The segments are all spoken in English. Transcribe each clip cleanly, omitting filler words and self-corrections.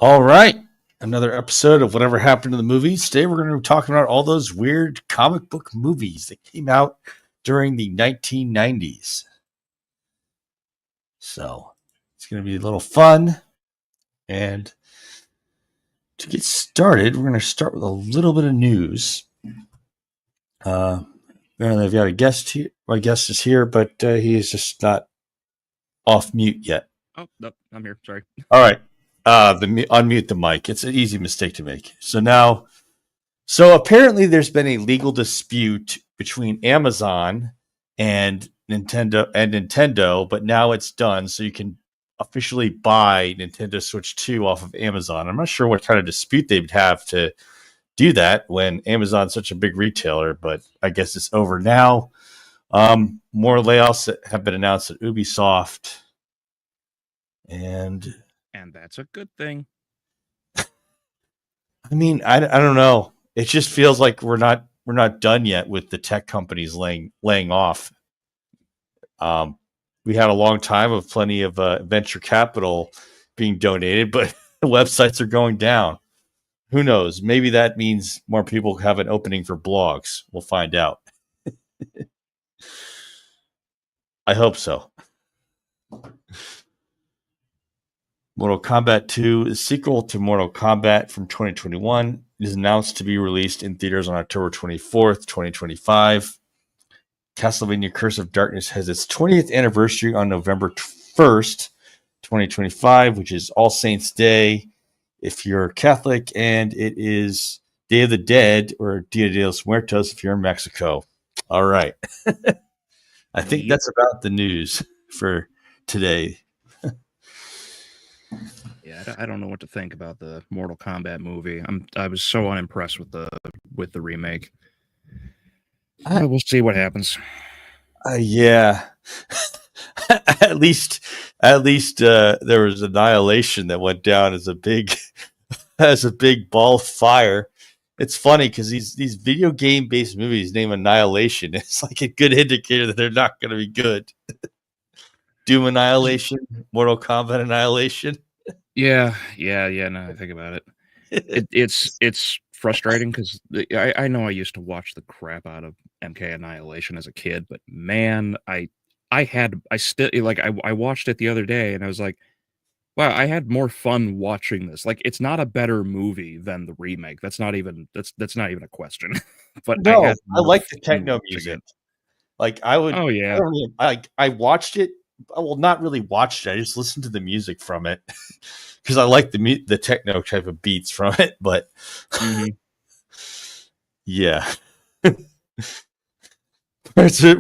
All right. Another episode of Whatever Happened to the Movies. Today we're going to be talking about all those weird comic book movies that came out during the 1990s. So it's going to be a little fun. And to get started, we're going to start with a little bit of news. I've got a guest here. My guest is here, but he is just not off mute yet. Oh, no, I'm here. Sorry. All right. Unmute the mic. It's an easy mistake to make. So apparently there's been a legal dispute between Amazon and Nintendo, but now it's done. So you can officially buy Nintendo Switch 2 off of Amazon. I'm not sure what kind of dispute they'd have to do that when Amazon's such a big retailer, but I guess it's over now. More layoffs that have been announced at Ubisoft. And that's a good thing. I mean, I don't know. It just feels like we're not done yet with the tech companies laying off. We had a long time of plenty of venture capital being donated, but the websites are going down. Who knows? Maybe that means more people have an opening for blogs. We'll find out. I hope so. Mortal Kombat 2, the sequel to Mortal Kombat from 2021, is announced to be released in theaters on October 24th, 2025. Castlevania Curse of Darkness has its 20th anniversary on November 1st, 2025, which is All Saints Day if you're Catholic, and it is Day of the Dead, or Dia de los Muertos if you're in Mexico. All right. I think that's about the news for today. Yeah, I don't know what to think about the Mortal Kombat movie. I was so unimpressed with the remake. We'll see what happens. Yeah. at least there was Annihilation that went down as a big ball of fire. It's funny because these video game based movies named Annihilation. It's like a good indicator that they're not going to be good. Doom Annihilation, Mortal Kombat Annihilation. Yeah. Now I think about it, it's frustrating because I know I used to watch the crap out of MK Annihilation as a kid, but man, I watched it the other day and I was like, wow, I had more fun watching this. Like, it's not a better movie than the remake. That's not even a question. But no, I like the techno music. Like I would. Oh yeah. I watched it. Well, not really watched it. I just listened to the music from it because I like the techno type of beats from it. But yeah, parts of it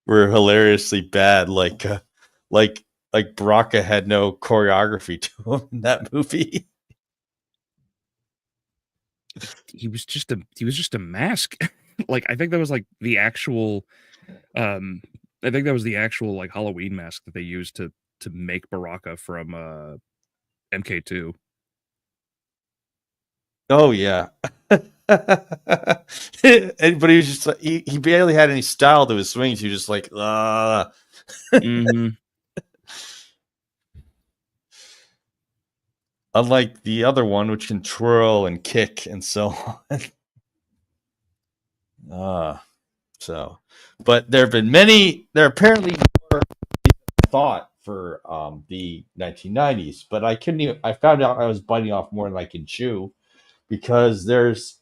were hilariously bad. Like Baraka had no choreography to him in that movie. He was just a mask. Like I think that was like the actual. I think that was the actual like Halloween mask that they used to make Baraka from MK2. Oh yeah. But he was just he barely had any style to his swings. He was just like Unlike the other one, which can twirl and kick and so on. But there are apparently more thought for the 1990s, but I found out I was biting off more than I can chew because there's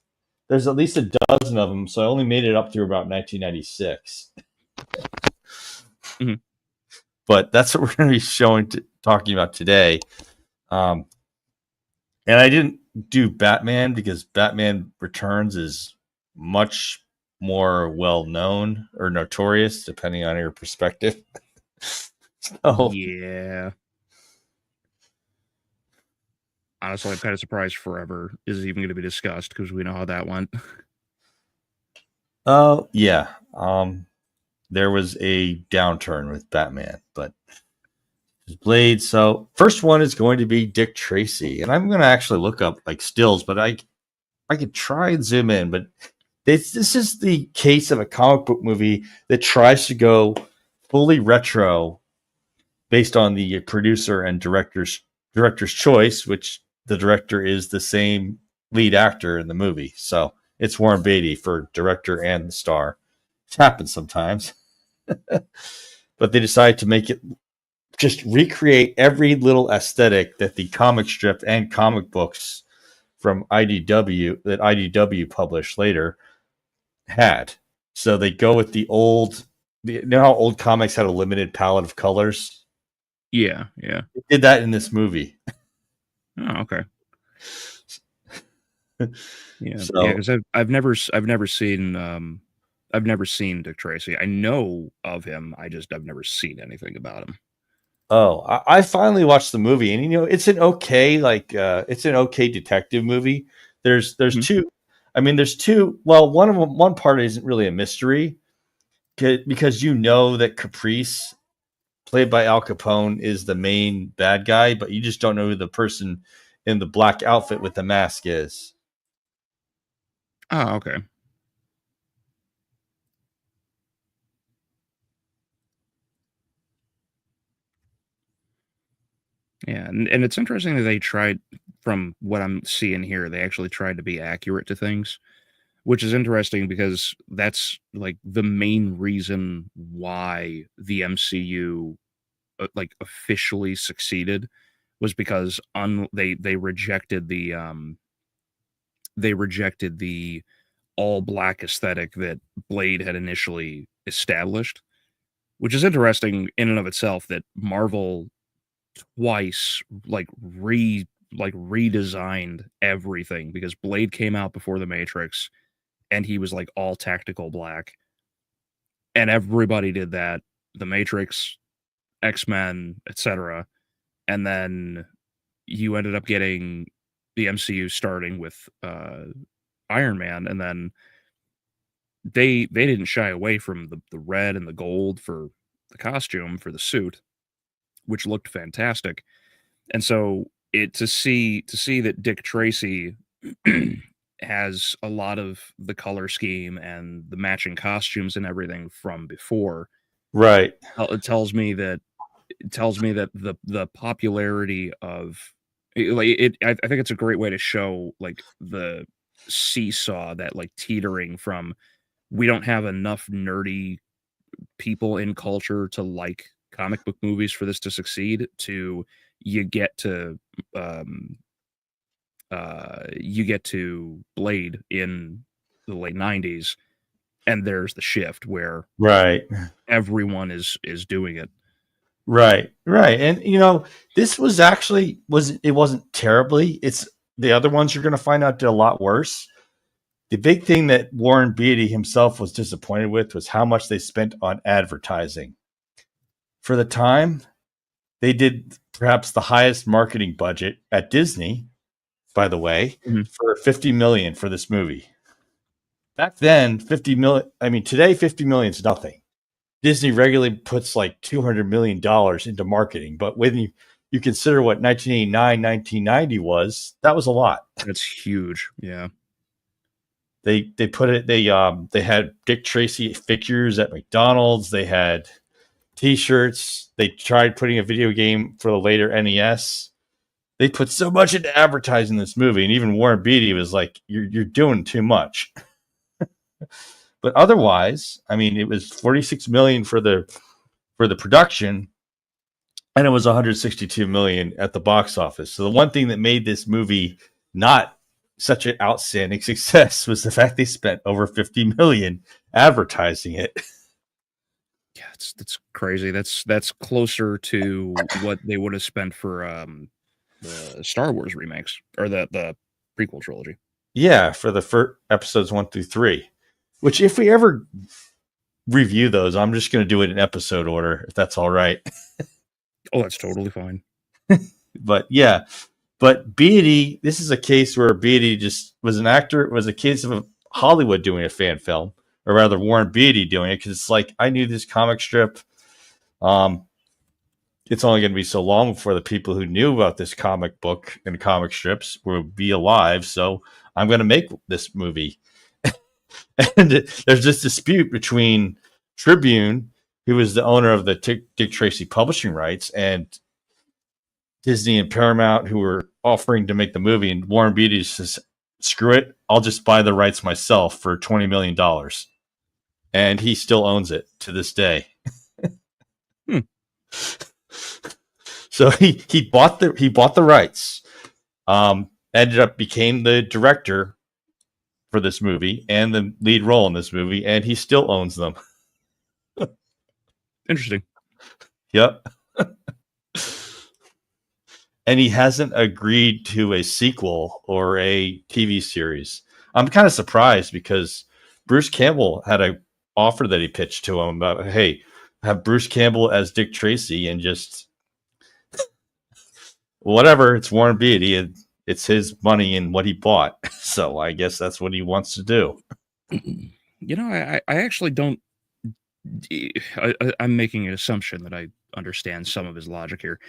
at least a dozen of them, so I only made it up through about 1996. But that's what we're going to be talking about today. And I didn't do Batman because Batman Returns is much more well known or notorious, depending on your perspective. So yeah. Honestly, I'm kind of surprised Forever is even going to be discussed because we know how that went. Oh yeah. There was a downturn with Batman, but Blade. So first one is going to be Dick Tracy, and I'm going to actually look up like stills, but I could try and zoom in, but this is the case of a comic book movie that tries to go fully retro based on the producer and director's choice, which the director is the same lead actor in the movie. So it's Warren Beatty for director and the star. It happens sometimes. But they decided to make it just recreate every little aesthetic that the comic strip and comic books from IDW published later had. So they go with you know how old comics had a limited palette of colors? Yeah. They did that in this movie. Oh, okay. Yeah, So, because I've never seen Dick Tracy. I know of him. I've never seen anything about him. Oh, I finally watched the movie, and it's an okay detective movie. There's two. I mean, there's two. Well, one part isn't really a mystery because that Caprice, played by Al Capone, is the main bad guy, but you just don't know who the person in the black outfit with the mask is. Oh, okay. Yeah, and it's interesting that they tried, from what I'm seeing here, they actually tried to be accurate to things, which is interesting because that's like the main reason why the MCU like officially succeeded was because they rejected the all black aesthetic that Blade had initially established, which is interesting in and of itself that Marvel twice redesigned everything, because Blade came out before the Matrix and he was like all tactical black, and everybody did that, the Matrix, X-Men, etc. And then you ended up getting the MCU starting with Iron Man, and then they didn't shy away from the red and the gold for the costume for the suit, which looked fantastic. And so to see that Dick Tracy has a lot of the color scheme and the matching costumes and everything from before, Right. it tells me that the popularity of it, I think it's a great way to show like the seesaw, that like teetering from, we don't have enough nerdy people in culture to like comic book movies for this to succeed, to you get to Blade in the late 90s, and there's the shift where Right. everyone is doing it. Right. And this wasn't terribly. It's the other ones you're going to find out did a lot worse. The big thing that Warren Beatty himself was disappointed with was how much they spent on advertising. For the time, they did perhaps the highest marketing budget at Disney, by the way, for $50 million for this movie. Back then, $50 million. I mean, today, $50 million is nothing. Disney regularly puts like $200 million into marketing, but when you consider what 1989, 1990 was, that was a lot. That's huge. Yeah. They had Dick Tracy figures at McDonald's. They had T-shirts. They tried putting a video game for the later NES. They put so much into advertising this movie, and even Warren Beatty was like, "You're doing too much." But otherwise, I mean, it was $46 million for the production, and it was $162 million at the box office. So the one thing that made this movie not such an outstanding success was the fact they spent over $50 million advertising it. Yeah, that's crazy. That's closer to what they would have spent for the Star Wars remakes, or the prequel trilogy. Yeah, for the first episodes 1 through 3. Which, if we ever review those, I'm just going to do it in episode order, if that's all right. Oh, that's totally fine. But yeah, but Beatty, this is a case where Beatty just was an actor. It was a case of Hollywood doing a fan film, or rather Warren Beatty doing it, because it's like, I knew this comic strip. It's only going to be so long before the people who knew about this comic book and comic strips will be alive. So I'm going to make this movie. And there's this dispute between Tribune, who was the owner of the Dick Tracy publishing rights, and Disney and Paramount, who were offering to make the movie, and Warren Beatty says, "Screw it, I'll just buy the rights myself for $20 million," and he still owns it to this day. So he bought the rights. Ended up became the director for this movie and the lead role in this movie, and he still owns them. Interesting. Yep. And he hasn't agreed to a sequel or a TV series. I'm kind of surprised because Bruce Campbell had an offer that he pitched to him about, hey, have Bruce Campbell as Dick Tracy and just whatever. It's Warren Beatty, and it's his money and what he bought. So I guess that's what he wants to do. You know, I actually don't. I'm making an assumption that I understand some of his logic here.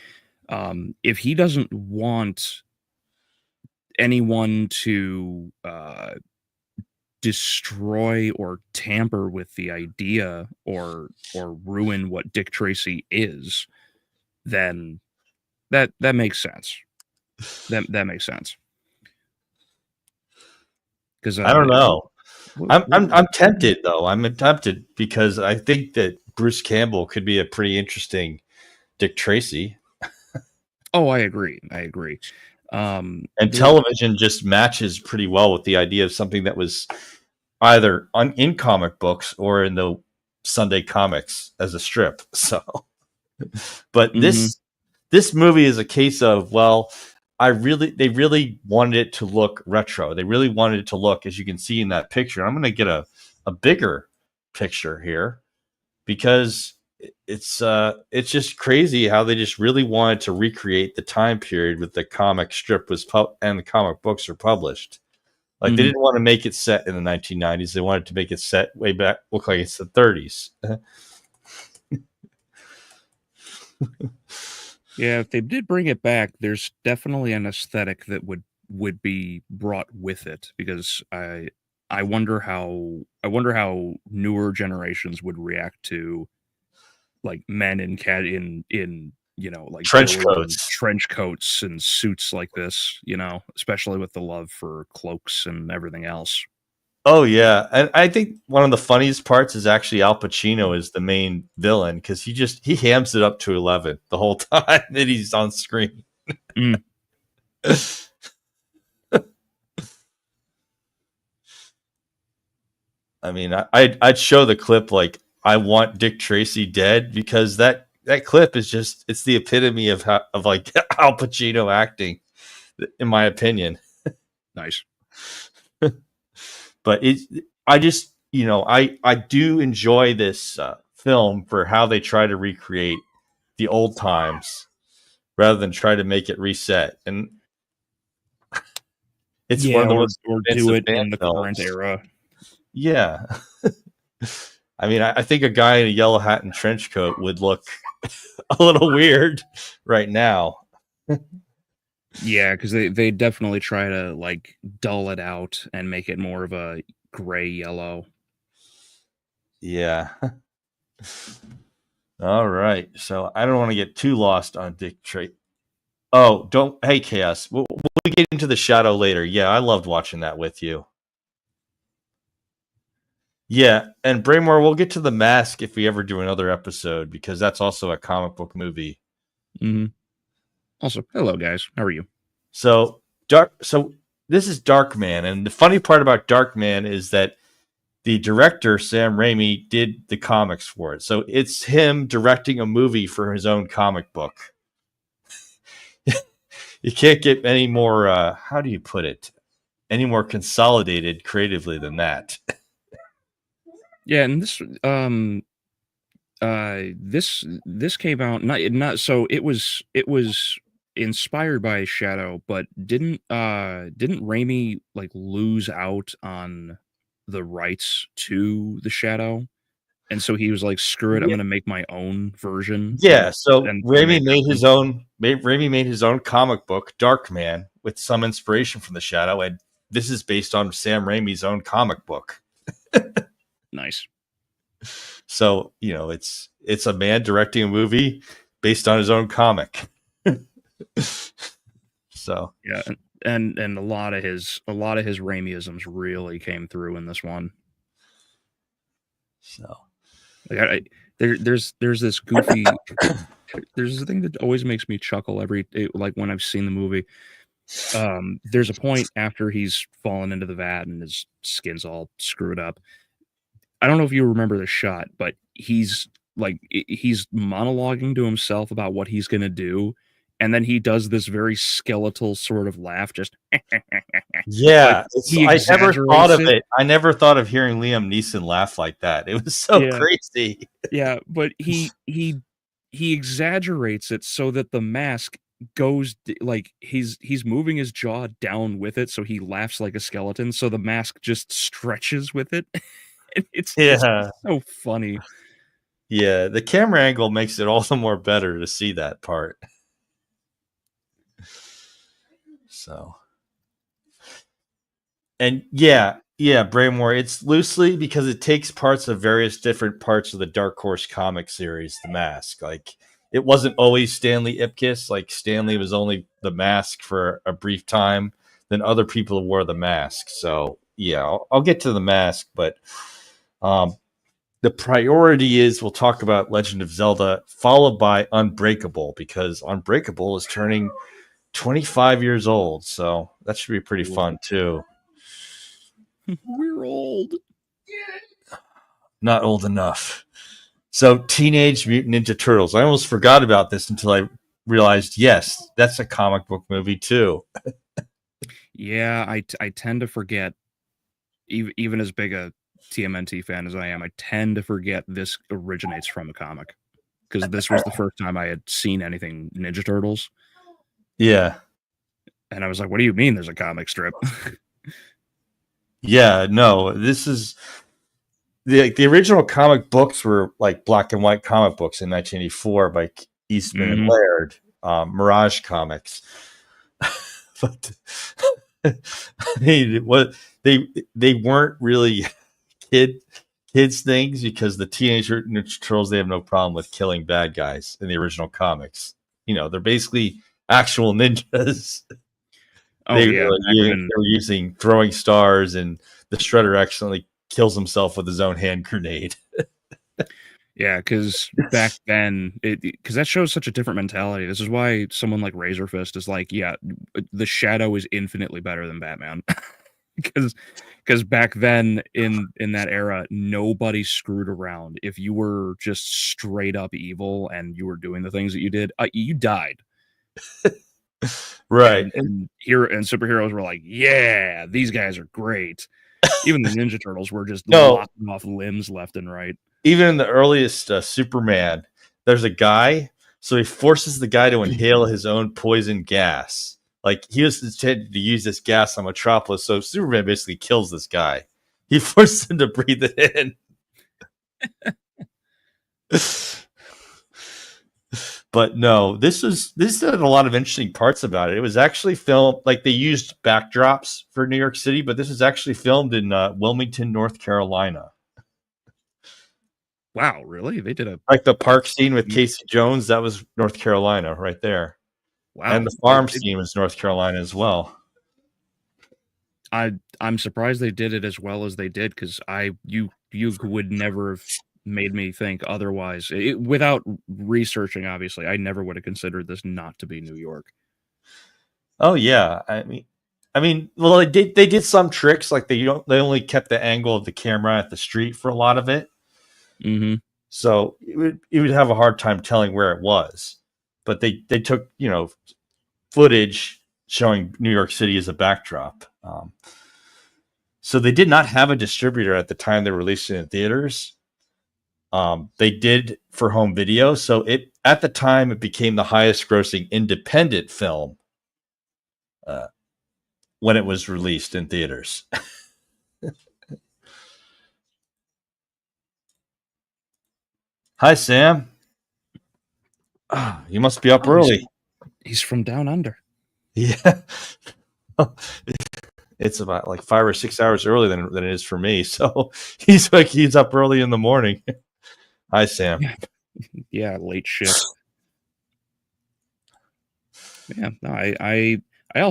If he doesn't want anyone to destroy or tamper with the idea or ruin what Dick Tracy is, then that makes sense. That makes sense. Because I don't know. I'm tempted though. I'm tempted because I think that Bruce Campbell could be a pretty interesting Dick Tracy. Oh, I agree. And television just matches pretty well with the idea of something that was either in comic books or in the Sunday comics as a strip. So, but this movie is a case of, well, they really wanted it to look retro. They really wanted it to look, as you can see in that picture. I'm going to get a bigger picture here because it's just crazy how they just really wanted to recreate the time period with the comic strip and the comic books are published. Like they didn't want to make it set in the 1990s. They wanted to make it set way back, look like it's the 30s. Yeah, if they did bring it back, there's definitely an aesthetic that would be brought with it, because I wonder how newer generations would react to like men in you know, like trench coats and suits like this, you know, especially with the love for cloaks and everything else. Oh yeah, and I think one of the funniest parts is actually Al Pacino is the main villain because he hams it up to 11 the whole time that he's on screen. I mean, I'd show the clip like I want Dick Tracy dead because that clip is just it's the epitome of like Al Pacino acting, in my opinion. Nice. But I just, you know, I do enjoy this film for how they try to recreate the old times rather than try to make it reset. And it's one of the most or do it in the current era. Yeah. I mean, I think a guy in a yellow hat and trench coat would look a little weird right now. Yeah, because they definitely try to like dull it out and make it more of a gray yellow. Yeah. All right. So I don't want to get too lost on Dick Tracy. Oh, don't. Hey, Chaos. We'll get into the shadow later. Yeah, I loved watching that with you. Yeah, and Braymore, we'll get to The Mask if we ever do another episode because that's also a comic book movie. Also, hello guys, how are you? So this is Darkman, and the funny part about Darkman is that the director Sam Raimi did the comics for it. So it's him directing a movie for his own comic book. You can't get any more how do you put it? Any more consolidated creatively than that. Yeah, and this came out not so it was inspired by Shadow, but didn't Raimi like lose out on the rights to the Shadow, and so he was like, screw it, I'm gonna make my own version. Yeah, so Raimi made his own comic book, Darkman, with some inspiration from the Shadow, and this is based on Sam Raimi's own comic book. Nice. So, you know, it's a man directing a movie based on his own comic. So yeah, and a lot of his Raimiisms really came through in this one. So Like there's this goofy there's a thing that always makes me chuckle like when I've seen the movie. There's a point after he's fallen into the vat and his skin's all screwed up. I don't know if you remember the shot, but he's monologuing to himself about what he's gonna do, and then he does this very skeletal sort of laugh, just like yeah, he I never thought exaggerates of it. it. I never thought of hearing Liam Neeson laugh like that. It was so Yeah, crazy. yeah, but he exaggerates it so that the mask goes like he's moving his jaw down with it, so he laughs like a skeleton, so the mask just stretches with it. And it's just Yeah. so funny. Yeah, the camera angle makes it all the more better to see that part. So, and yeah, Braymore, it's loosely because it takes parts of various different parts of the Dark Horse comic series, The Mask. Like, it wasn't always Stanley Ipkiss. Like, Stanley was only the Mask for a brief time. Then other people wore the mask. So, yeah, I'll get to the mask, but the priority is we'll talk about Legend of Zelda, followed by Unbreakable, because Unbreakable is turning 25 years old. So that should be pretty fun, too. We're old. Not old enough. So Teenage Mutant Ninja Turtles. I almost forgot about this until I realized, yes, that's a comic book movie, too. Yeah, I tend to forget, even as big a TMNT fan as I am, I tend to forget this originates from a comic, because this was the first time I had seen anything Ninja Turtles. Yeah. And I was like, what do you mean there's a comic strip? Yeah, no, this is the original comic books were like black and white comic books in 1984 by Eastman and Laird, Mirage Comics. But I mean, they weren't really kids things, because the Teenage Mutant Ninja Turtles, they have no problem with killing bad guys in the original comics. You know, they're basically actual ninjas. Oh They yeah, were using throwing stars, and the Shredder accidentally kills himself with his own hand grenade. yeah, because back then, because that shows such a different mentality. This is why someone like Razor Fist is like, yeah, the Shadow is infinitely better than Batman. Because back then in that era, nobody screwed around. If you were just straight up evil and you were doing the things that you did, you died. Right. And superheroes were like, yeah, these guys are great. Even the Ninja Turtles were just lopping off limbs left and right. Even in the earliest Superman, there's a guy, so he forces the guy to inhale his own poison gas. Like, he was intended to use this gas on Metropolis, so Superman basically kills this guy. He forced him to breathe it in. But no, this had a lot of interesting parts about it. It was actually filmed, like, they used backdrops for New York City, but this was actually filmed in Wilmington, North Carolina. Wow, really? They did like the park scene with Casey Jones, that was North Carolina right there. Wow. And the farm scene was North Carolina as well. I'm surprised they did it as well as they did, because you would never have made me think otherwise. Without researching, obviously, I never would have considered this not to be New York. Oh yeah, I mean, well, they did some tricks, like they only kept the angle of the camera at the street for a lot of it. Mm-hmm. So you would have a hard time telling where it was, but they took footage showing New York City as a backdrop. So they did not have a distributor at the time they released it in theaters. They did for home video, so at the time it became the highest grossing independent film when it was released in theaters. Hi, Sam. You must be up early. He's from down under. Yeah. It's about like 5 or 6 hours earlier than it is for me. So he's up early in the morning. Hi, Sam. Yeah, late shift. Yeah, no, I I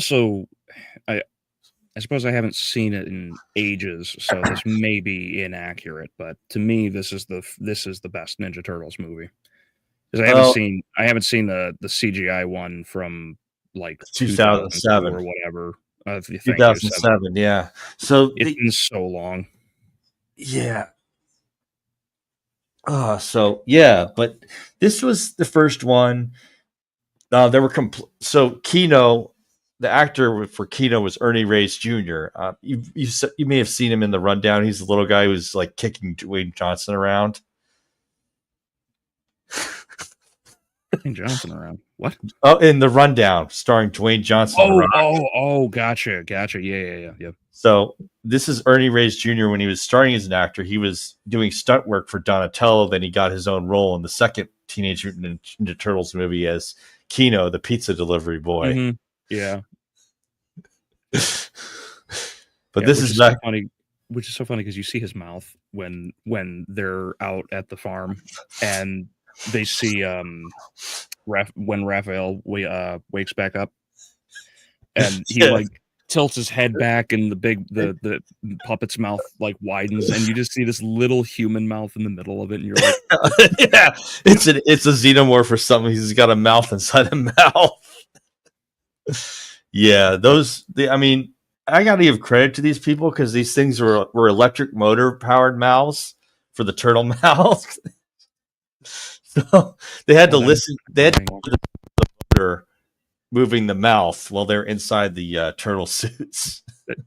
suppose I haven't seen it in ages, so this may be inaccurate, but to me, this is the best Ninja Turtles movie. Because I haven't seen the CGI one from like 2002 or whatever. Thank you, 2007, yeah. So it's been so long. Yeah. But this was the first one. There were so Keno, the actor for Keno was Ernie Reyes Jr. You may have seen him in the rundown. He's the little guy who's like kicking Dwayne Johnson around. Dwayne Johnson around? What? Oh, in the rundown, starring Dwayne Johnson. Gotcha. Yeah. So this is Ernie Reyes Jr. When he was starting as an actor, he was doing stunt work for Donatello. Then he got his own role in the second Teenage Mutant Ninja Turtles movie as Keno, the pizza delivery boy. Mm-hmm. Yeah. But this is not funny. Which is so funny because you see his mouth when they're out at the farm and they see when Raphael wakes back up and he like tilts his head back and the puppet's mouth like widens and you just see this little human mouth in the middle of it and you're like yeah, it's a xenomorph or something. He's got a mouth inside a mouth. Yeah, I gotta give credit to these people because these things were electric motor powered mouths for the turtle mouth. So they had to listen. They had to listen to the motor moving the mouth while they're inside the turtle suits.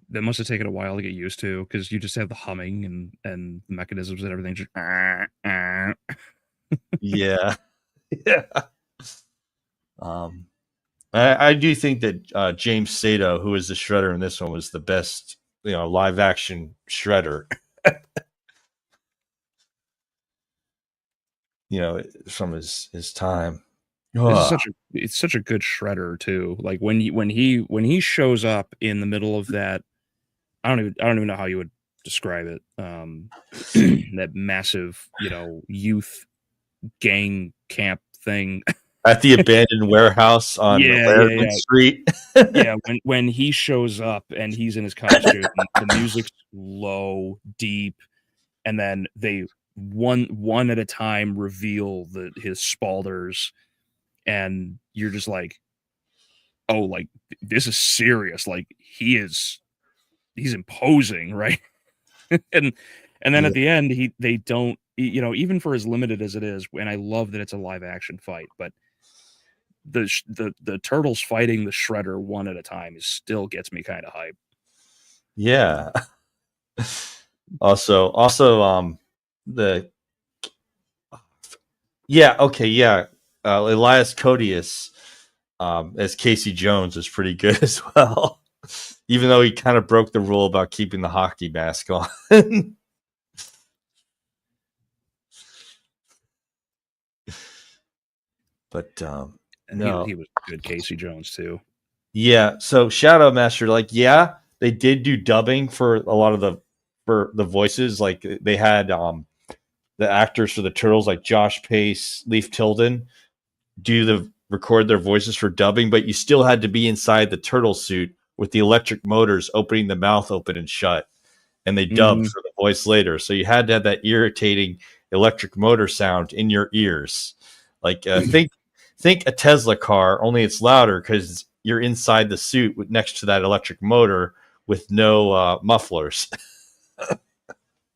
That must have taken a while to get used to because you just have the humming and the mechanisms and everything. Just yeah. I do think that James Sato, who is the Shredder in this one, was the best, live action Shredder. From his time. It's such a good Shredder too. Like when he shows up in the middle of that, I don't even know how you would describe it. That massive, youth gang camp thing at the abandoned warehouse on Laird Street. Yeah, when he shows up and he's in his costume, the music's low, deep, and then they one at a time reveal his spalders, and you're just like, oh, like this is serious. Like he's imposing, right? and then at the end they don't, even for as limited as it is, and I love that it's a live action fight, but the turtles fighting the Shredder one at a time still gets me kind of hype. Yeah. Also Elias Codius as Casey Jones is pretty good as well, even though he kind of broke the rule about keeping the hockey mask on. But no, he was good, Casey Jones too. Yeah, so Shadow Master, they did do dubbing for a lot of the voices. Like they had the actors for the Turtles, like Josh Pace, Leif Tilden, record their voices for dubbing, but you still had to be inside the turtle suit with the electric motors opening the mouth open and shut, and they dubbed for the voice later. So you had to have that irritating electric motor sound in your ears. Like think a Tesla car, only it's louder because you're inside the suit next to that electric motor with no mufflers.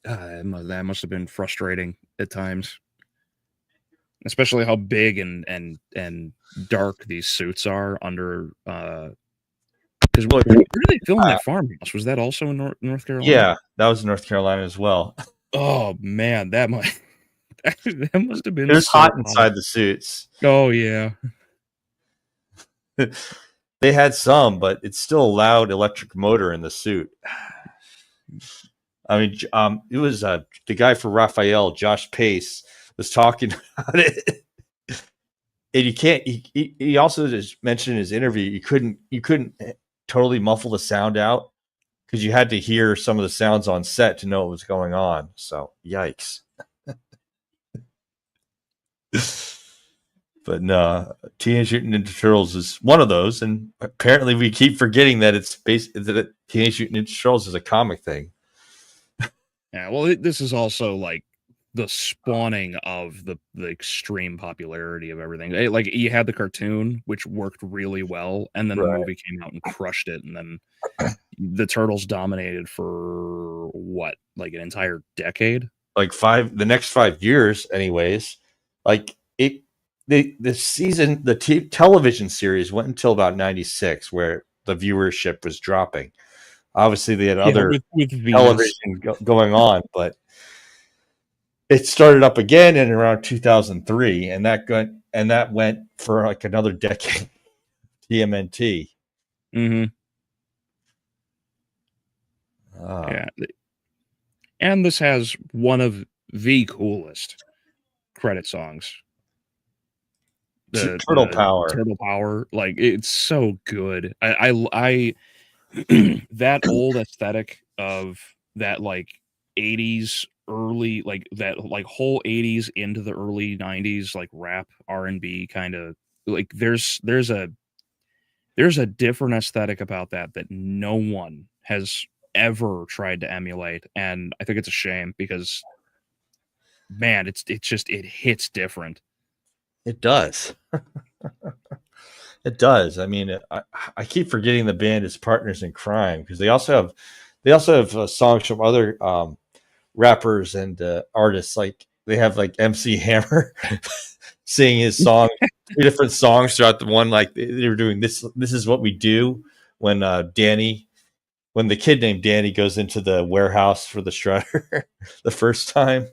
That must have been frustrating at times, especially how big and dark these suits are under. Because where did they film that farmhouse? Was that also in North Carolina? Yeah, that was North Carolina as well. Oh man, that must have been. It was hot inside the suits. Oh yeah. They had some, but it's still a loud electric motor in the suit. I mean, it was the guy for Raphael, Josh Pace, was talking about it. And you can't. He also just mentioned in his interview you couldn't totally muffle the sound out because you had to hear some of the sounds on set to know what was going on. So yikes. But no, Teenage Mutant Ninja Turtles is one of those, and apparently we keep forgetting that it's based that Teenage Mutant Ninja Turtles is a comic thing. Yeah, well, this is also like the spawning of the extreme popularity of everything. Like you had the cartoon, which worked really well, and then the movie came out and crushed it, and then the Turtles dominated for what, like an entire decade? Like the next 5 years, anyways. Like the television series went until about 96, where the viewership was dropping. Obviously, they had other with television going on, but it started up again in around 2003, and that went for like another decade. TMNT. Mm-hmm. Yeah, and this has one of the coolest credit songs. The Turtle Power, like it's so good. I that old aesthetic of that, like 80s early, like that like whole 80s into the early 90s, like rap R&B kind of, like there's a different aesthetic about that no one has ever tried to emulate, and I think it's a shame because, man, it hits different. It does. It does. I mean, I keep forgetting the band is Partners in Crime, because they also have songs from other rappers and artists. Like they have like MC Hammer singing his song, 2 different songs throughout the one. Like they were doing this. This is what we do when when the kid named Danny goes into the warehouse for the shredder the first time.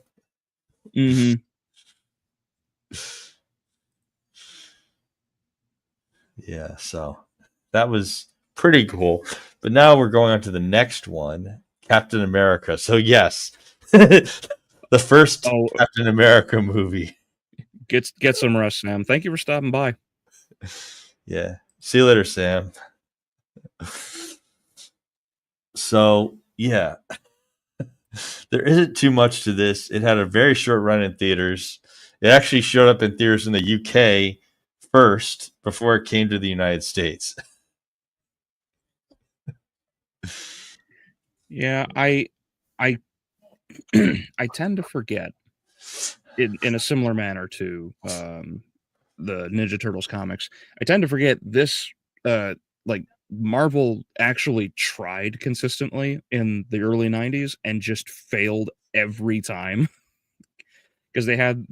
Mm-hmm. Yeah, so that was pretty cool. But now we're going on to the next one, Captain America. So yes, the first Captain America movie. Get some rest, Sam. Thank you for stopping by. Yeah. See you later, Sam. So yeah, there isn't too much to this. It had a very short run in theaters. It actually showed up in theaters in the UK first before it came to the United States. Yeah, I tend to forget in a similar manner to the Ninja Turtles comics. I tend to forget this like Marvel actually tried consistently in the early 90s and just failed every time. Because they had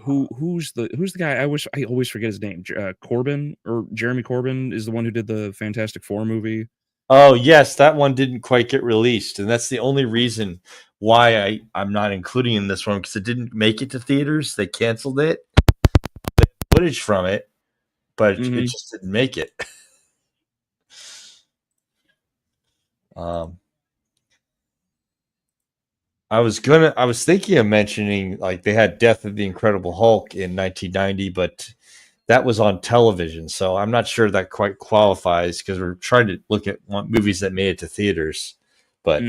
who's the guy? I always forget his name. Corbin, or Jeremy Corbin, is the one who did the Fantastic Four movie. Oh yes, that one didn't quite get released, and that's the only reason why I'm not including in this one, because it didn't make it to theaters. They canceled it, the footage from it, but it just didn't make it. I was thinking of mentioning, like, they had Death of the Incredible Hulk in 1990, but that was on television, so I'm not sure that quite qualifies, because we're trying to look at movies that made it to theaters, but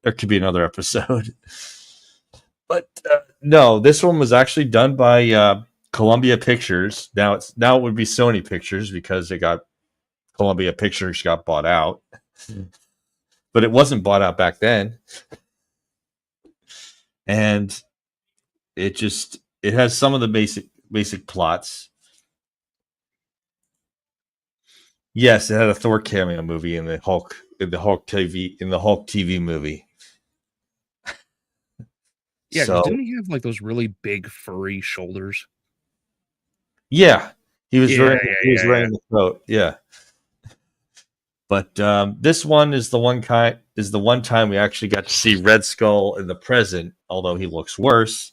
there could be another episode. But no, this one was actually done by Columbia Pictures. Now it would be Sony Pictures, because Columbia Pictures got bought out, but it wasn't bought out back then. And it has some of the basic plots. Yes, it had a Thor cameo movie in the Hulk TV movie. Yeah, so, didn't he have like those really big furry shoulders? Yeah, he was wearing the coat. Yeah, but this one is the one time we actually got to see Red Skull in the present, although he looks worse.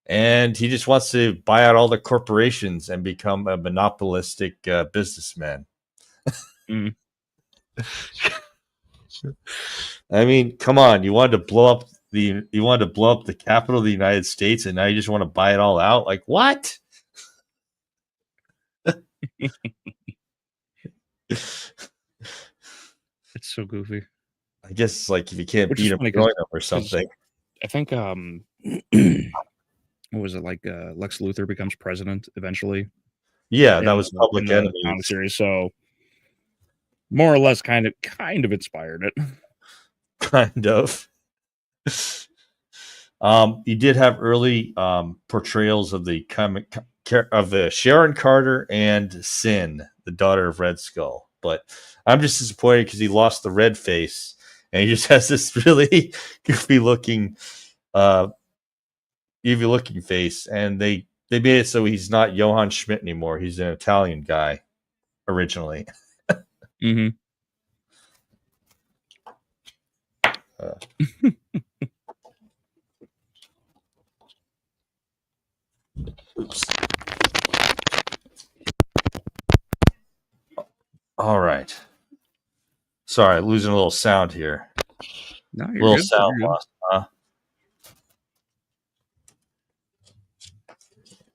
And he just wants to buy out all the corporations and become a monopolistic businessman. I mean, come on! You wanted to blow up the capital of the United States, and now you just want to buy it all out? Like, what? It's so goofy. I guess, like, if you can't beat him, join him or something. I think what was it like? Lex Luthor becomes president eventually. Yeah, that was Public in the Enemy comic series. So more or less, kind of inspired it. kind of. You did have early portrayals of the comic of the Sharon Carter and Sin, the daughter of Red Skull. But I'm just disappointed because he lost the red face and he just has this really goofy looking face. And they made it so he's not Johann Schmidt anymore. He's an Italian guy originally. Mm-hmm. Oops. All right. Sorry, losing a little sound here. No, you're little good. sound You're loss.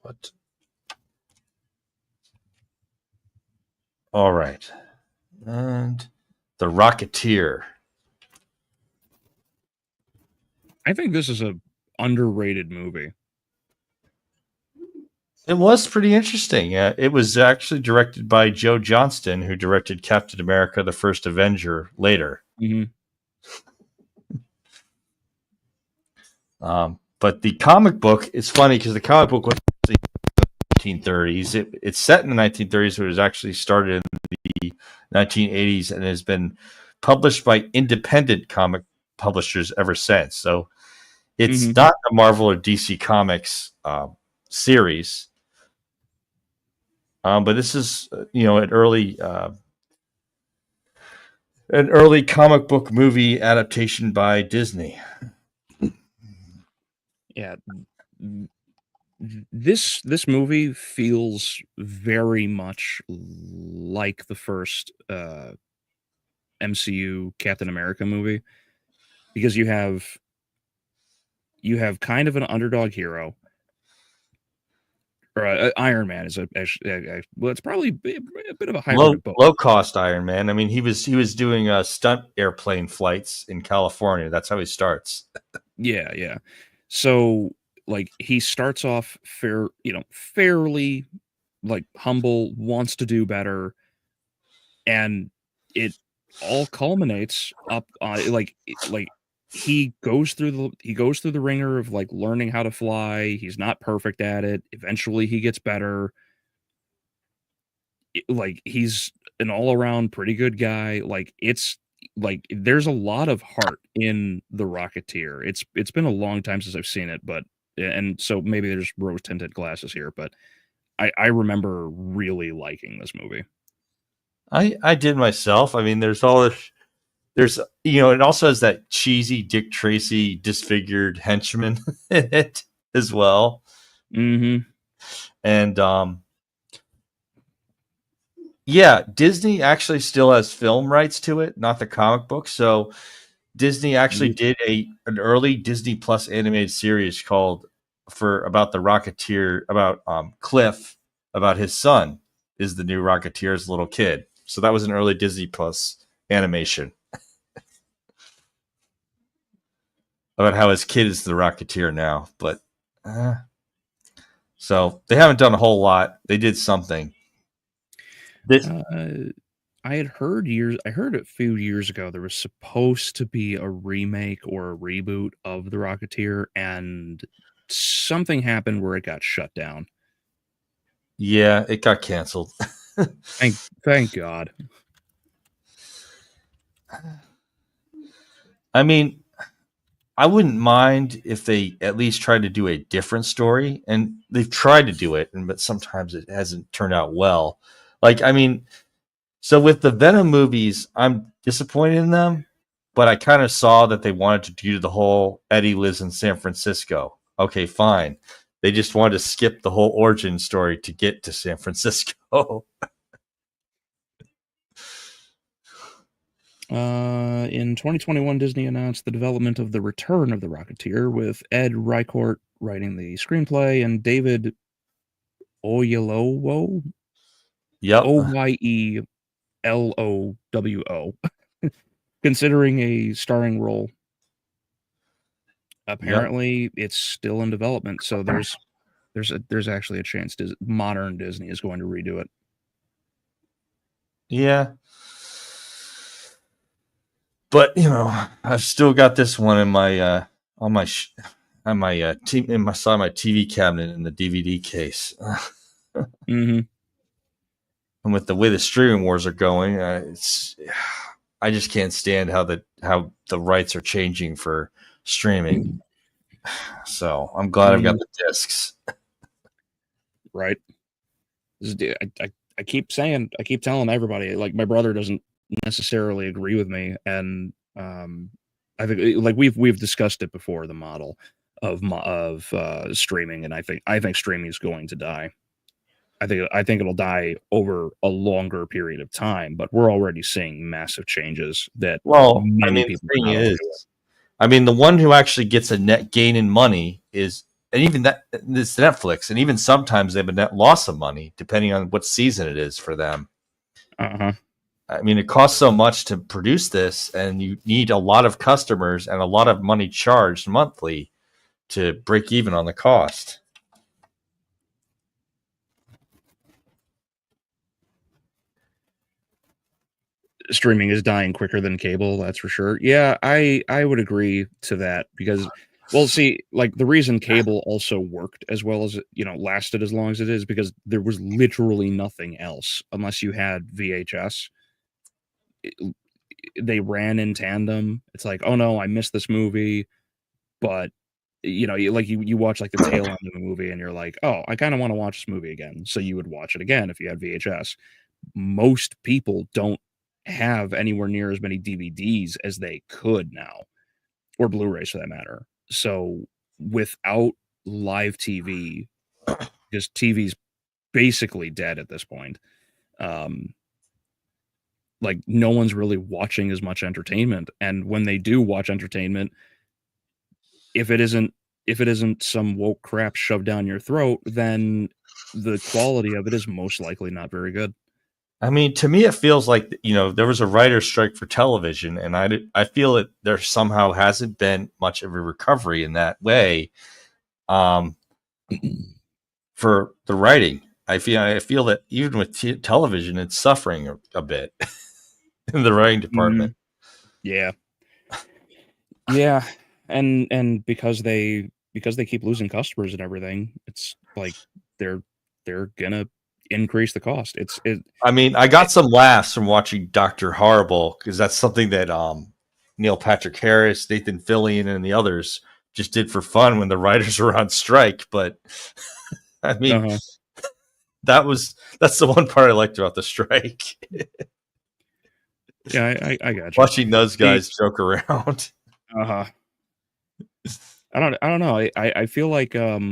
What? All right. And the Rocketeer. I think this is a underrated movie. It was pretty interesting. It was actually directed by Joe Johnston, who directed Captain America: The First Avenger later. Mm-hmm. But the comic book is funny because the comic book was actually in the 1930s. It's set in the 1930s, but it was actually started in the 1980s and has been published by independent comic publishers ever since. So it's not a Marvel or DC Comics series. But this is, an early comic book movie adaptation by Disney. Yeah, this movie feels very much like the first MCU Captain America movie, because you have kind of an underdog hero. Or Iron Man is well, it's probably a bit of a hybrid of both. Low cost Iron Man. I mean, he was doing stunt airplane flights in California. That's how he starts. Yeah. So like he starts off fairly like humble, wants to do better, and it all culminates up on like he goes through the ringer of like learning how to fly. He's not perfect at it. Eventually he gets better. Like he's an all-around pretty good guy. Like it's like there's a lot of heart in the Rocketeer. It's been a long time since I've seen it, but and so maybe there's rose-tinted glasses here, but I remember really liking this movie. I did myself. I mean, there's all this. There's, it also has that cheesy Dick Tracy disfigured henchman in it as well. Mm-hmm. And yeah, Disney actually still has film rights to it, not the comic book. So Disney actually did an early Disney Plus animated series called about the Rocketeer, about Cliff, about his son is the new Rocketeer's little kid. So that was an early Disney Plus animation about how his kid is the Rocketeer now. But so they haven't done a whole lot. They did something. I heard a few years ago there was supposed to be a remake or a reboot of the Rocketeer, and something happened where it got shut down. Yeah, it got canceled. Thank God. I mean, I wouldn't mind if they at least tried to do a different story, and they've tried to do it, but sometimes it hasn't turned out well. Like, I mean, so with the Venom movies, I'm disappointed in them, but I kind of saw that they wanted to do the whole Eddie lives in San Francisco. Okay, fine. They just wanted to skip the whole origin story to get to San Francisco. In 2021, Disney announced the development of The Return of the Rocketeer, with Ed Reichert writing the screenplay and David Oyelowo. Yep. Oyelowo considering a starring role. Apparently, it's still in development. So there's actually a chance modern Disney is going to redo it. Yeah. But I've still got this one in my on my in my TV cabinet in the DVD case. Mm-hmm. And with the way the streaming wars are going, I just can't stand how the rights are changing for streaming. So I'm glad I've got the discs. Right. I keep telling everybody, like, my brother doesn't necessarily agree with me, and I think, like, we've discussed it before, the model of streaming, and I think streaming is going to die. I think it'll die over a longer period of time, but we're already seeing massive changes that many people are not okay with. I mean, the one who actually gets a net gain in money is, and even that, it's Netflix, and even sometimes they have a net loss of money depending on what season it is for them. Uh-huh. I mean, it costs so much to produce this, and you need a lot of customers and a lot of money charged monthly to break even on the cost. Streaming is dying quicker than cable, that's for sure. Yeah, I would agree to that, because, well, see, like, the reason cable also worked as well as, lasted as long as it is, because there was literally nothing else unless you had VHS. They ran in tandem. It's like, oh no, I missed this movie, but you watch like the tail end of the movie and you're like, oh, I kind of want to watch this movie again. So you would watch it again if you had VHS. Most people don't have anywhere near as many DVDs as they could now, or Blu-rays for that matter. So without live TV, because TV's basically dead at this point, like, no one's really watching as much entertainment. And when they do watch entertainment, if it isn't some woke crap shoved down your throat, then the quality of it is most likely not very good. I mean, to me, it feels like, there was a writer's strike for television, and I feel that there somehow hasn't been much of a recovery in that way for the writing. I feel that even with television, it's suffering a bit in the writing department. Yeah. Yeah. And because they keep losing customers and everything, it's like they're gonna increase the cost. I mean, I got some laughs from watching Dr. Horrible, because that's something that Neil Patrick Harris, Nathan Fillion, and the others just did for fun when the writers were on strike. But I mean, that's the one part I liked about the strike. Yeah, I got you. Watching those guys joke around. Uh-huh. I don't know. I feel like I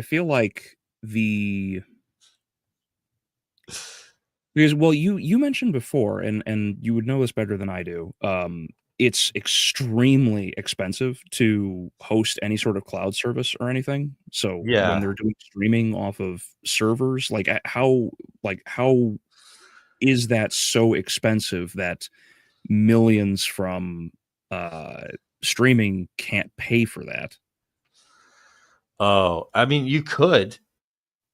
feel like because, well, you mentioned before, and you would know this better than I do. It's extremely expensive to host any sort of cloud service or anything. So when they're doing streaming off of servers, like, how is that so expensive that millions from streaming can't pay for that? Oh, I mean, you could.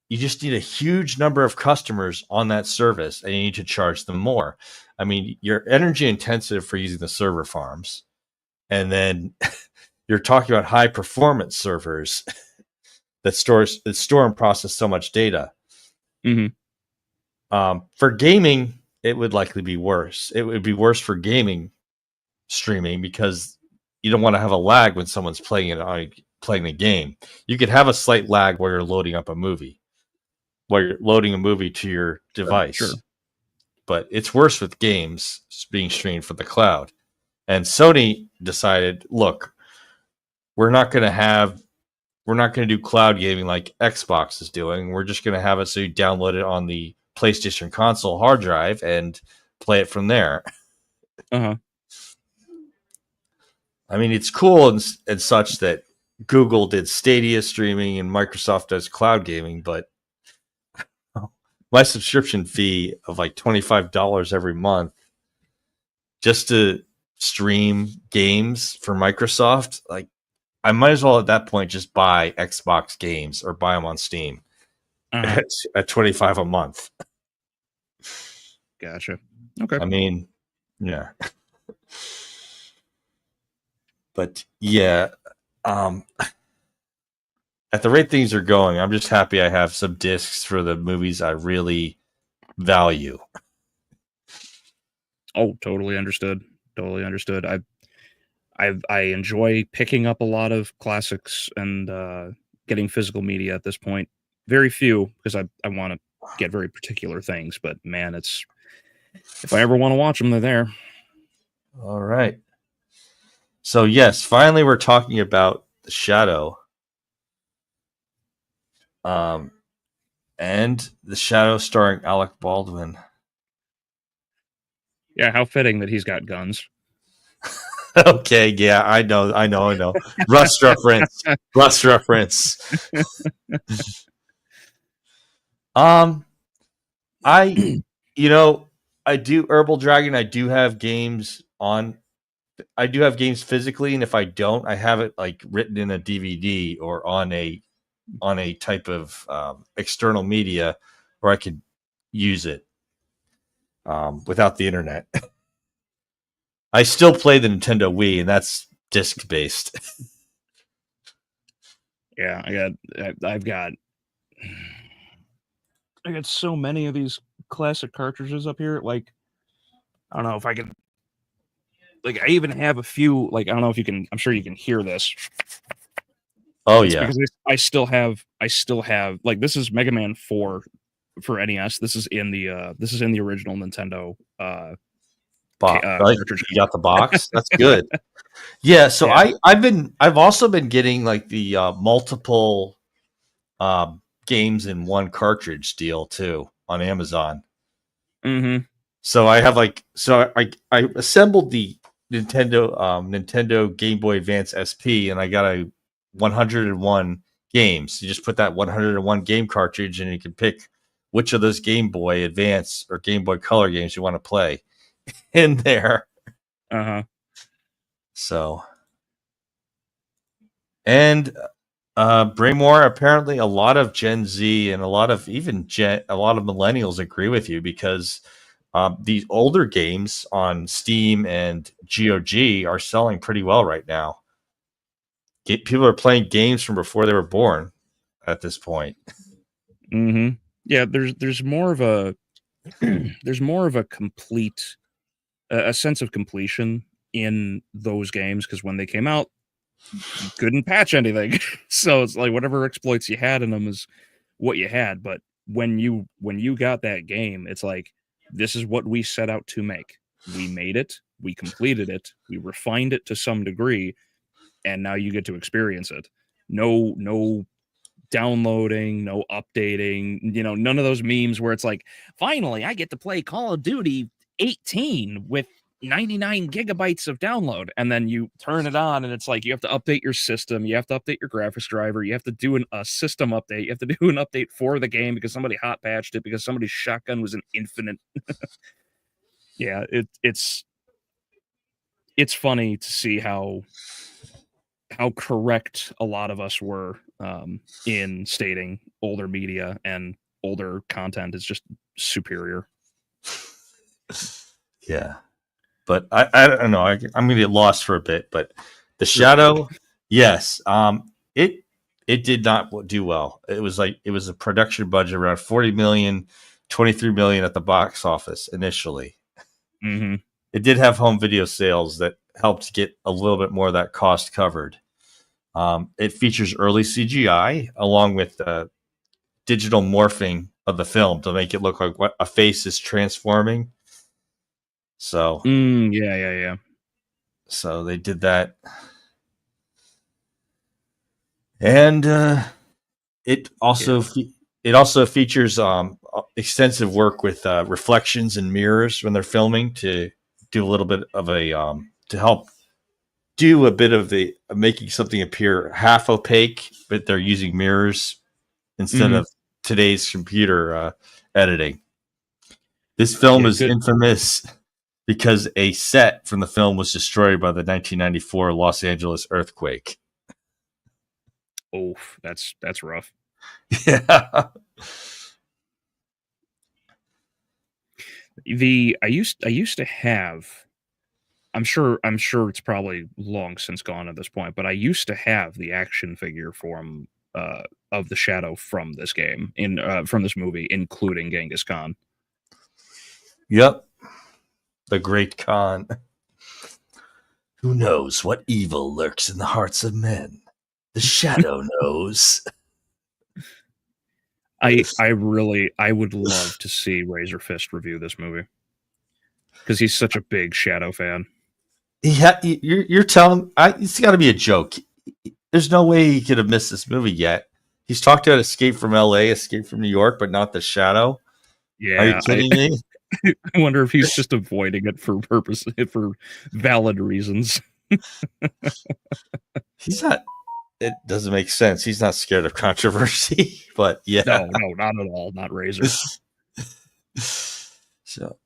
You just need a huge number of customers on that service, and you need to charge them more. I mean, you're energy intensive for using the server farms, and then you're talking about high performance servers that store and process so much data. Mm-hmm. For gaming, it would likely be worse. It would be worse for gaming streaming, because you don't want to have a lag when someone's playing the game. You could have a slight lag while you're loading up a movie, while you're loading a movie to your device. Sure. But it's worse with games being streamed from the cloud. And Sony decided, look, we're not going to do cloud gaming like Xbox is doing. We're just going to have it so you download it on the PlayStation console hard drive and play it from there. Uh-huh. I mean, it's cool and such that Google did Stadia streaming and Microsoft does cloud gaming, but my subscription fee of like $25 every month just to stream games for Microsoft, like I might as well at that point just buy Xbox games or buy them on Steam at $25 a month. Gotcha. Okay. I mean, yeah. But yeah, at the rate things are going, I'm just happy I have some discs for the movies I really value. Oh, totally understood. Totally understood. I enjoy picking up a lot of classics and getting physical media at this point. Very few because I want to get very particular things, but man, it's if I ever want to watch them, they're there. All right. So yes, finally we're talking about The Shadow. And The Shadow starring Alec Baldwin. Yeah, how fitting that he's got guns. Okay, yeah, I know. Rust reference. I do Herbal Dragon. I do have games physically, and if I don't, I have it like written in a DVD or on a type of external media where I could use it without the internet. I still play the Nintendo Wii, and that's disc based. Yeah, I've got so many of these classic cartridges up here. Like, I don't know if I can. Like, I even have a few. Like, I don't know if you can. I'm sure you can hear this. Oh yeah, because I still have. Like, this is Mega Man 4 for NES. This is in the original Nintendo. Cartridge. You got the box. That's good. Yeah. So yeah. I've also been getting like the multiple games in one cartridge deal too on Amazon. Mm-hmm. So I have I assembled the Nintendo Game Boy Advance SP, and I got a 101 games. You just put that 101 game cartridge, and you can pick which of those Game Boy Advance or Game Boy Color games you want to play in there. So, and Braymore, apparently a lot of Gen Z and a lot of millennials agree with you because these older games on Steam and GOG are selling pretty well right now. People are playing games from before they were born at this point. Mm-hmm. Yeah, there's more of a complete a sense of completion in those games because when they came out, you couldn't patch anything. So it's like whatever exploits you had in them is what you had. But when you got that game, it's like, this is what we set out to make. We made it, we completed it, we refined it to some degree, and now you get to experience it. No downloading, no updating, none of those memes where it's like, finally I get to play Call of Duty 18 with 99 gigabytes of download, and then you turn it on and it's like you have to update your system, you have to update your graphics driver, you have to do a system update, you have to do an update for the game because somebody hot patched it because somebody's shotgun was an infinite. Yeah, it's funny to see how correct a lot of us were in stating older media and older content is just superior. Yeah. But I don't know. I'm going to get lost for a bit. But The Shadow, yes, it did not do well. It was a production budget around $40 million, $23 million at the box office initially. Mm-hmm. It did have home video sales that helped get a little bit more of that cost covered. It features early CGI along with digital morphing of the film to make it look like what a face is transforming. So yeah. So they did that, and it also features extensive work with reflections and mirrors when they're filming to do a little bit of a to help do a bit of the making something appear half opaque, but they're using mirrors instead of today's computer editing. This film is infamous because a set from the film was destroyed by the 1994 Los Angeles earthquake. Oh, that's rough. Yeah. I used to have, I'm sure it's probably long since gone at this point, but I used to have the action figure form of the Shadow from this game, from this movie, including Genghis Khan. Yep. The Great Khan. Who knows what evil lurks in the hearts of men? The Shadow knows. I would love to see Razor Fist review this movie, because he's such a big Shadow fan. Yeah, you're telling it's got to be a joke. There's no way he could have missed this movie yet. He's talked about Escape from LA, Escape from New York, but not The Shadow. Yeah, are you kidding me? I wonder if he's just avoiding it for valid reasons. He's not. It doesn't make sense. He's not scared of controversy, but yeah. No, not at all. Not Razor. So,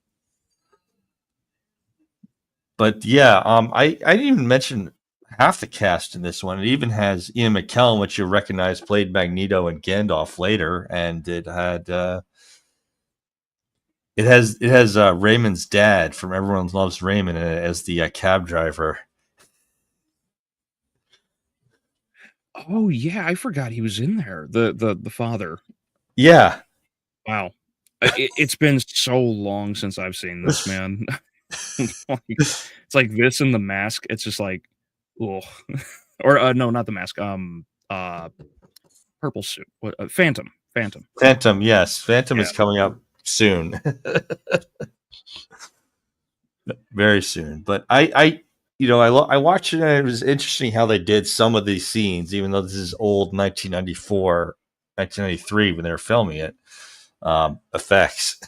but yeah, I didn't even mention half the cast in this one. It even has Ian McKellen, which you recognize played Magneto and Gandalf later, and it has Raymond's dad from Everyone Loves Raymond as the cab driver. Oh yeah, I forgot he was in there. The father. Yeah. Wow. It's been so long since I've seen this, man. It's like this and The Mask. It's just like, oh, or no, not The Mask. Purple Suit. What? Phantom. Yes, Phantom is coming up soon, very soon. But I watched it and it was interesting how they did some of these scenes, even though this is old 1994, 1993 when they were filming it. Effects.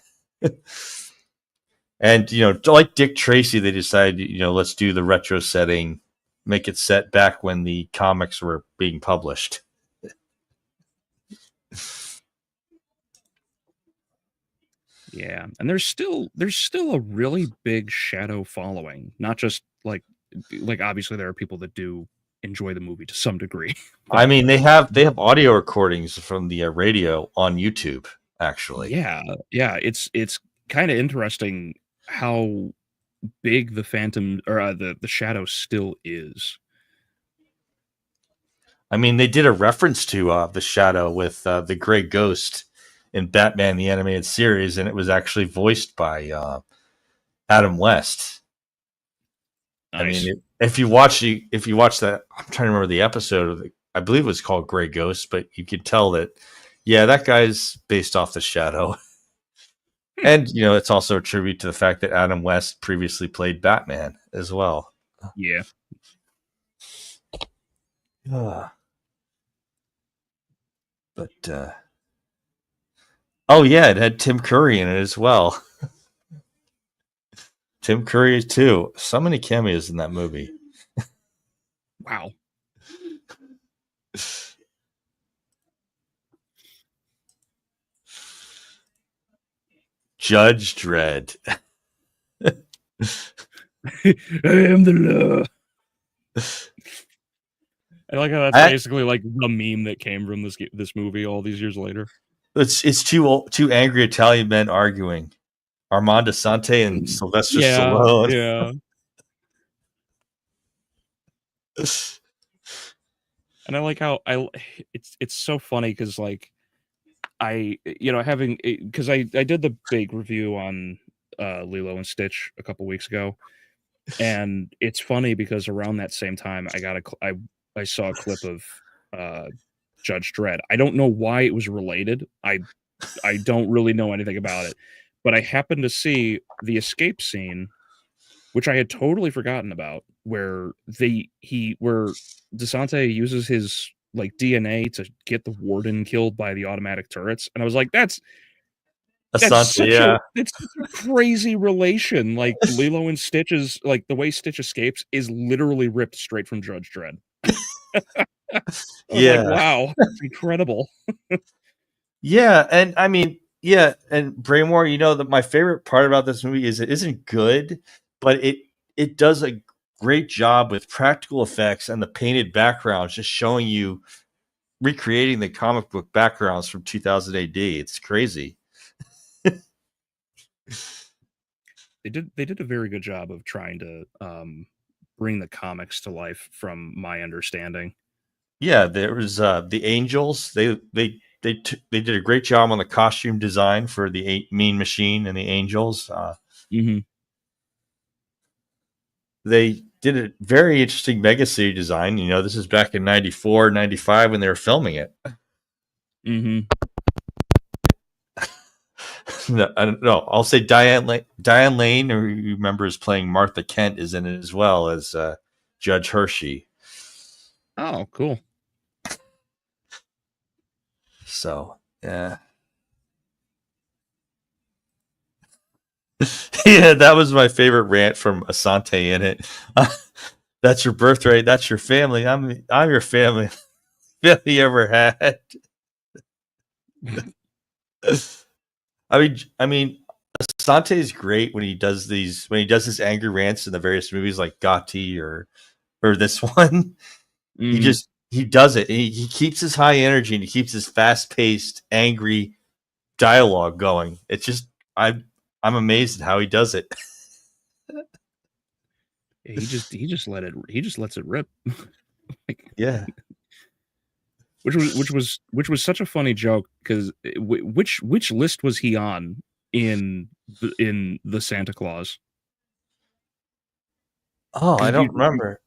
And, like Dick Tracy, they decided, let's do the retro setting, make it set back when the comics were being published. Yeah, and there's still a really big Shadow following. Not just like obviously there are people that do enjoy the movie to some degree. I mean, they have audio recordings from the radio on YouTube, actually. Yeah, it's kind of interesting how big the Phantom or the Shadow still is. I mean, they did a reference to the Shadow with the Gray Ghost in Batman the Animated Series, and it was actually voiced by Adam West. Nice. I mean, if you watch that, I'm trying to remember the episode. I believe it was called Gray Ghost, but you could tell that, yeah, that guy's based off the Shadow. And, it's also a tribute to the fact that Adam West previously played Batman as well. Yeah. But, oh, yeah, it had Tim Curry in it as well. Tim Curry, too. So many cameos in that movie. Wow. Judge Dredd. I am the law. I like how that's basically like the meme that came from this movie all these years later. It's two angry Italian men arguing. Armand Assante and Sylvester Stallone. Yeah. And I like how it's so funny because like I because I did the big review on Lilo and Stitch a couple weeks ago, and it's funny because around that same time I saw a clip of Judge Dredd. I don't know why it was related. I don't really know anything about it, but I happened to see the escape scene, which I had totally forgotten about, where DeSante uses his like DNA to get the warden killed by the automatic turrets, and I was like, that's such a crazy relation. Like Lilo and Stitch's, like the way Stitch escapes is literally ripped straight from Judge Dredd. Yeah, like, wow, that's incredible. Yeah, and I mean, Yeah, and Braymore, you know that my favorite part about this movie is it isn't good, but it does a great job with practical effects and the painted backgrounds, just showing you recreating the comic book backgrounds from 2000 AD. It's crazy. They did a very good job of trying to bring the comics to life, from my understanding. Yeah, there was the Angels. They did a great job on the costume design for the Mean Machine and the Angels. Mm-hmm. They did a very interesting Mega City design. You know, this is back in 94, 95 when they were filming it. Mm-hmm. No, I don't know. I'll say Diane Lane, who you remember is playing Martha Kent, is in it as well as Judge Hershey. Oh, cool. So, yeah. Yeah, that was my favorite rant from Asante in it. That's your birthright. That's your family. I'm your family. Family you ever had. I mean, Asante is great when he does his angry rants in the various movies like Gotti or this one. Mm-hmm. He does it. He keeps his high energy and he keeps his fast paced, angry dialogue going. It's just I'm amazed at how he does it. He just lets it rip. Yeah. Which was such a funny joke, because which list was he on in the Santa Claus? Oh, I don't remember.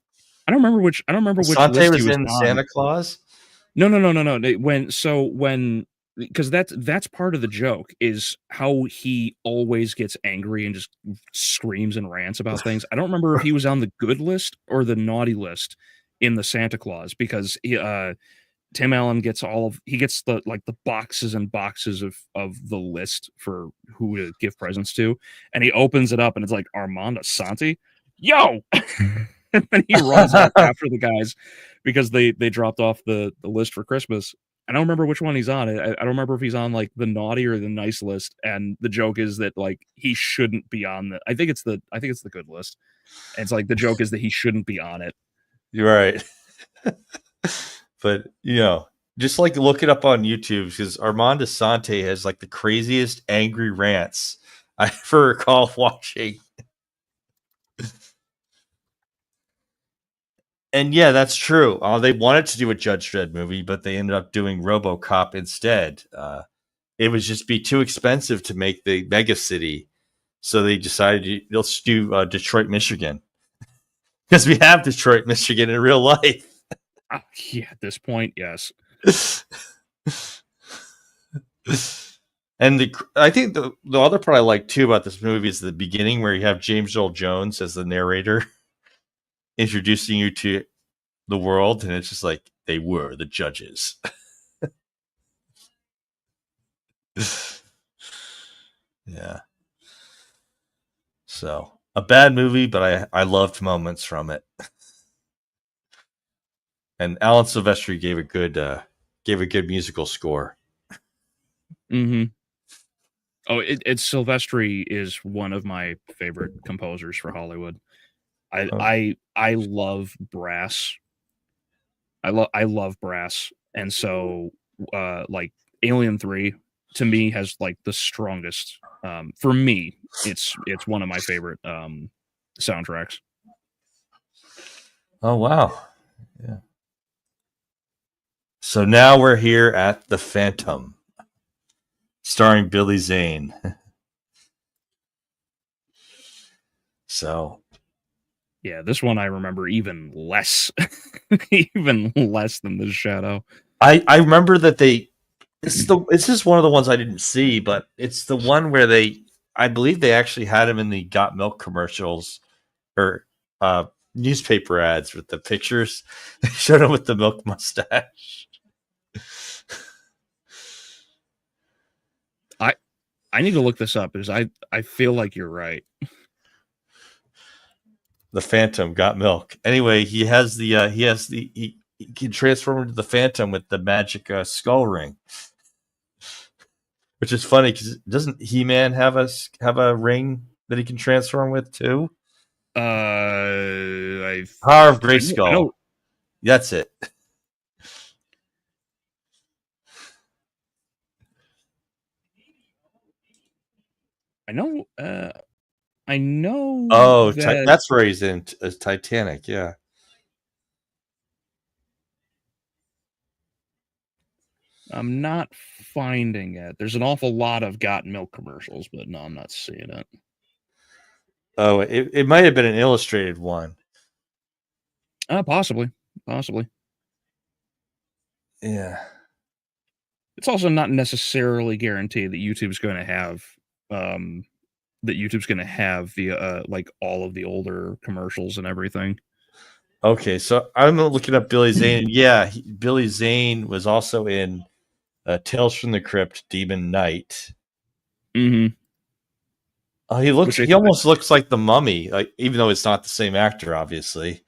I don't remember which Asante list he was was in on. Santa Claus. No. Because that's part of the joke, is how he always gets angry and just screams and rants about things. I don't remember if he was on the good list or the naughty list in the Santa Claus, because Tim Allen gets the boxes and boxes of the list for who to give presents to, and he opens it up and it's like Armand Asante, yo, and then he runs off after the guys because they dropped off the list for Christmas. I don't remember which one he's on. I don't remember if he's on like the naughty or the nice list. And the joke is that like he shouldn't be on the. I think it's the good list. And it's like the joke is that he shouldn't be on it. You're right. But you know, just like look it up on YouTube, because Armand Asante has like the craziest angry rants I ever recall watching. And yeah, that's true. They wanted to do a Judge Dredd movie, but they ended up doing RoboCop instead. It would just be too expensive to make the mega city, so they decided let's do Detroit, Michigan, because we have Detroit, Michigan in real life. Yeah, at this point, yes. And I think the other part I like too about this movie is the beginning, where you have James Earl Jones as the narrator, introducing you to the world, and it's just like they were the judges. Yeah. So a bad movie, but I loved moments from it. And Alan Silvestri gave a good musical score. Mm-hmm. Oh, it's Silvestri is one of my favorite composers for Hollywood. I love brass. I love brass, and so like Alien 3 to me has like the strongest. For me, it's one of my favorite soundtracks. Oh wow, yeah. So now we're here at The Phantom, starring Billy Zane. So yeah, this one I remember even less, even less than The Shadow. I remember that it's just one of the ones I didn't see, but it's the one where I believe they actually had him in the Got Milk commercials or newspaper ads with the pictures. They showed him with the milk mustache. I need to look this up because I feel like you're right. The Phantom got milk. Anyway, he can transform into the Phantom with the magic skull ring. Which is funny because doesn't He-Man have a ring that he can transform with too? Power of Grayskull. That's it. I know. I know. Oh, that's where he's in Titanic. Yeah. I'm not finding it. There's an awful lot of Got Milk commercials, but no, I'm not seeing it. Oh, it might have been an illustrated one. Possibly. Yeah. It's also not necessarily guaranteed that YouTube's going to have the like all of the older commercials and everything. Okay, so I'm looking up Billy Zane. Yeah, Billy Zane was also in Tales from the Crypt, Demon Knight. Mm-hmm. He almost looks like the Mummy, like even though it's not the same actor, obviously.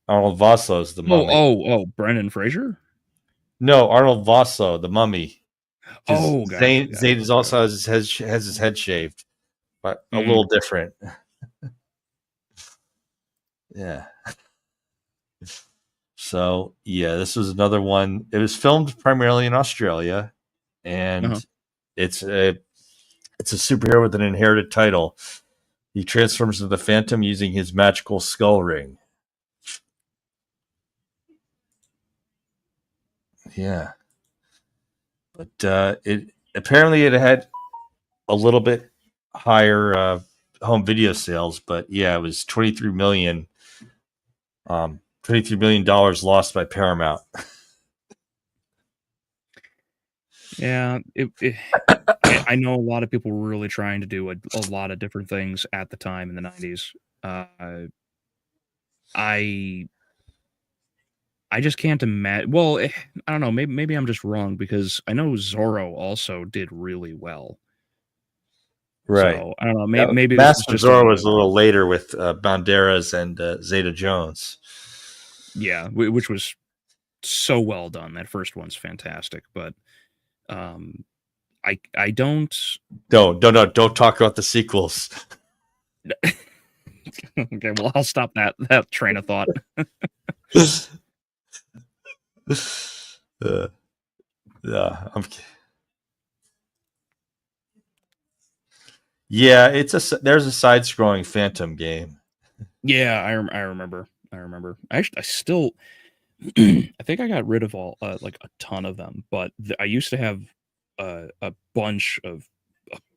Arnold Vosloo's the Mummy. Oh, Brendan Fraser? No, Arnold Vosloo, the Mummy. Oh, Zane is also has his head shaved, but a little different. Yeah. So yeah, this was another one. It was filmed primarily in Australia, and it's a superhero with an inherited title. He transforms into the Phantom using his magical skull ring. Yeah, but it had a little bit higher home video sales, but yeah, it was $23 million. $23 million lost by Paramount. Yeah, I know a lot of people were really trying to do a lot of different things at the time in the 90s. I just can't imagine. Well, I don't know. Maybe I'm just wrong because I know Zorro also did really well. Right. So I don't know. Maybe Mask of Zorro was a little later with Banderas and Zeta Jones. Yeah, which was so well done. That first one's fantastic, but I don't. Don't talk about the sequels. Okay, well, I'll stop that train of thought. Yeah, there's a side-scrolling Phantom game. Yeah, I remember. Actually, I still, I think I got rid of all like a ton of them, but I used to have a bunch of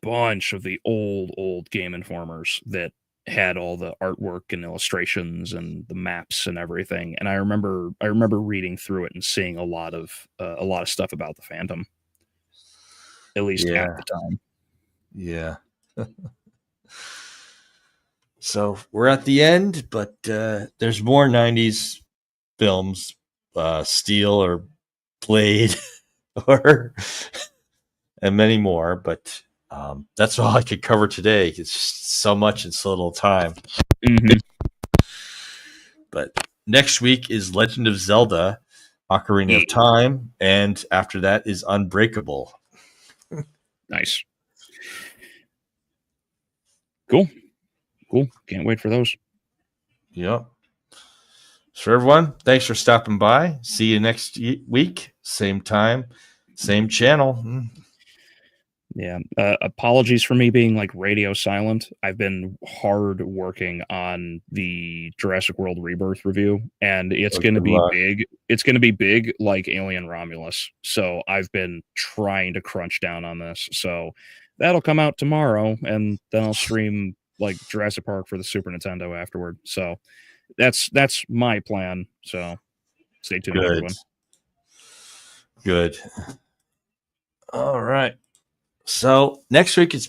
the old Game Informers that had all the artwork and illustrations and the maps and everything. And I remember reading through it and seeing a lot of stuff about the Phantom, at least at the time. Yeah. So we're at the end, but there's more 90s films, Steel or Blade, and many more. But that's all I could cover today. It's just so much in so little time. Mm-hmm. But next week is Legend of Zelda, Ocarina of Time, and after that is Unbreakable. Nice. Cool. Can't wait for those. Yep. So everyone, thanks for stopping by. See you next week. Same time, same channel. Yeah. Apologies for me being like radio silent. I've been hard working on the Jurassic World Rebirth review, and it's going to be big. It's going to be big like Alien Romulus. So I've been trying to crunch down on this. So that'll come out tomorrow, and then I'll stream like Jurassic Park for the Super Nintendo afterward. So that's my plan. So stay tuned, everyone. Good. All right. So next week is